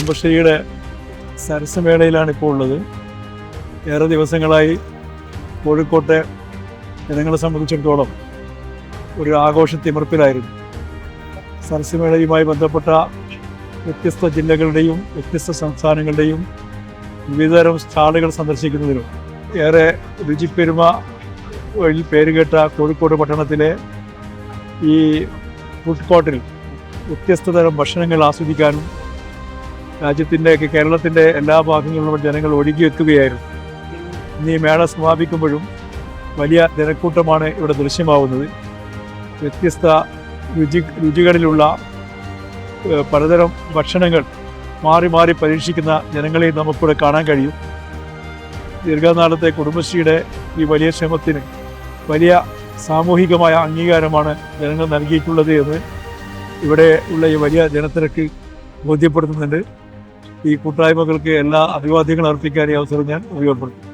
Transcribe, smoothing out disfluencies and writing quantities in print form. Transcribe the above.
കുടുംബശ്രീയുടെ സരസമേളയിലാണ് ഇപ്പോൾ ഉള്ളത്. ഏറെ ദിവസങ്ങളായി കോഴിക്കോട്ടെ ജനങ്ങളെ സംബന്ധിച്ചിടത്തോളം ഒരു ആഘോഷത്തിമിർപ്പിലായിരുന്നു. സരസമേളയുമായി ബന്ധപ്പെട്ട വ്യത്യസ്ത ജില്ലകളുടെയും വ്യത്യസ്ത സംസ്ഥാനങ്ങളുടെയും വിവിധതരം സ്റ്റാളുകൾ സന്ദർശിക്കുന്നതിനും ഏറെ രുചിപ്പെരുമ പേരുകേട്ട കോഴിക്കോട് പട്ടണത്തിലെ ഈ ഫുഡ് കോർട്ടിൽ വ്യത്യസ്ത തരം ഭക്ഷണങ്ങൾ ആസ്വദിക്കാനും കേരളത്തിൻ്റെ എല്ലാ ഭാഗങ്ങളിലും ജനങ്ങൾ ഒഴുകിയെത്തുകയായിരുന്നു. ഇന്ന് ഈ മേള സമാപിക്കുമ്പോഴും വലിയ ജനക്കൂട്ടമാണ് ഇവിടെ ദൃശ്യമാവുന്നത്. വ്യത്യസ്ത രുചികളിലുള്ള പലതരം ഭക്ഷണങ്ങൾ മാറി മാറി പരീക്ഷിക്കുന്ന ജനങ്ങളെ നമുക്കിവിടെ കാണാൻ കഴിയും. ദീർഘനാളത്തെ കുടുംബശ്രീയുടെ ഈ വലിയ ശ്രമത്തിന് വലിയ സാമൂഹികമായ അംഗീകാരമാണ് ജനങ്ങൾ നൽകിയിട്ടുള്ളത് എന്ന് ഇവിടെ ഉള്ള ഈ വലിയ ജനത്തിരക്ക് ബോധ്യപ്പെടുത്തുന്നുണ്ട്. ഈ കൂട്ടായ്മകൾക്ക് എല്ലാ അഭിവാദ്യങ്ങളും അർപ്പിക്കാൻ ഈ അവസരം ഞാൻ ഉപയോഗപ്പെടുത്തും.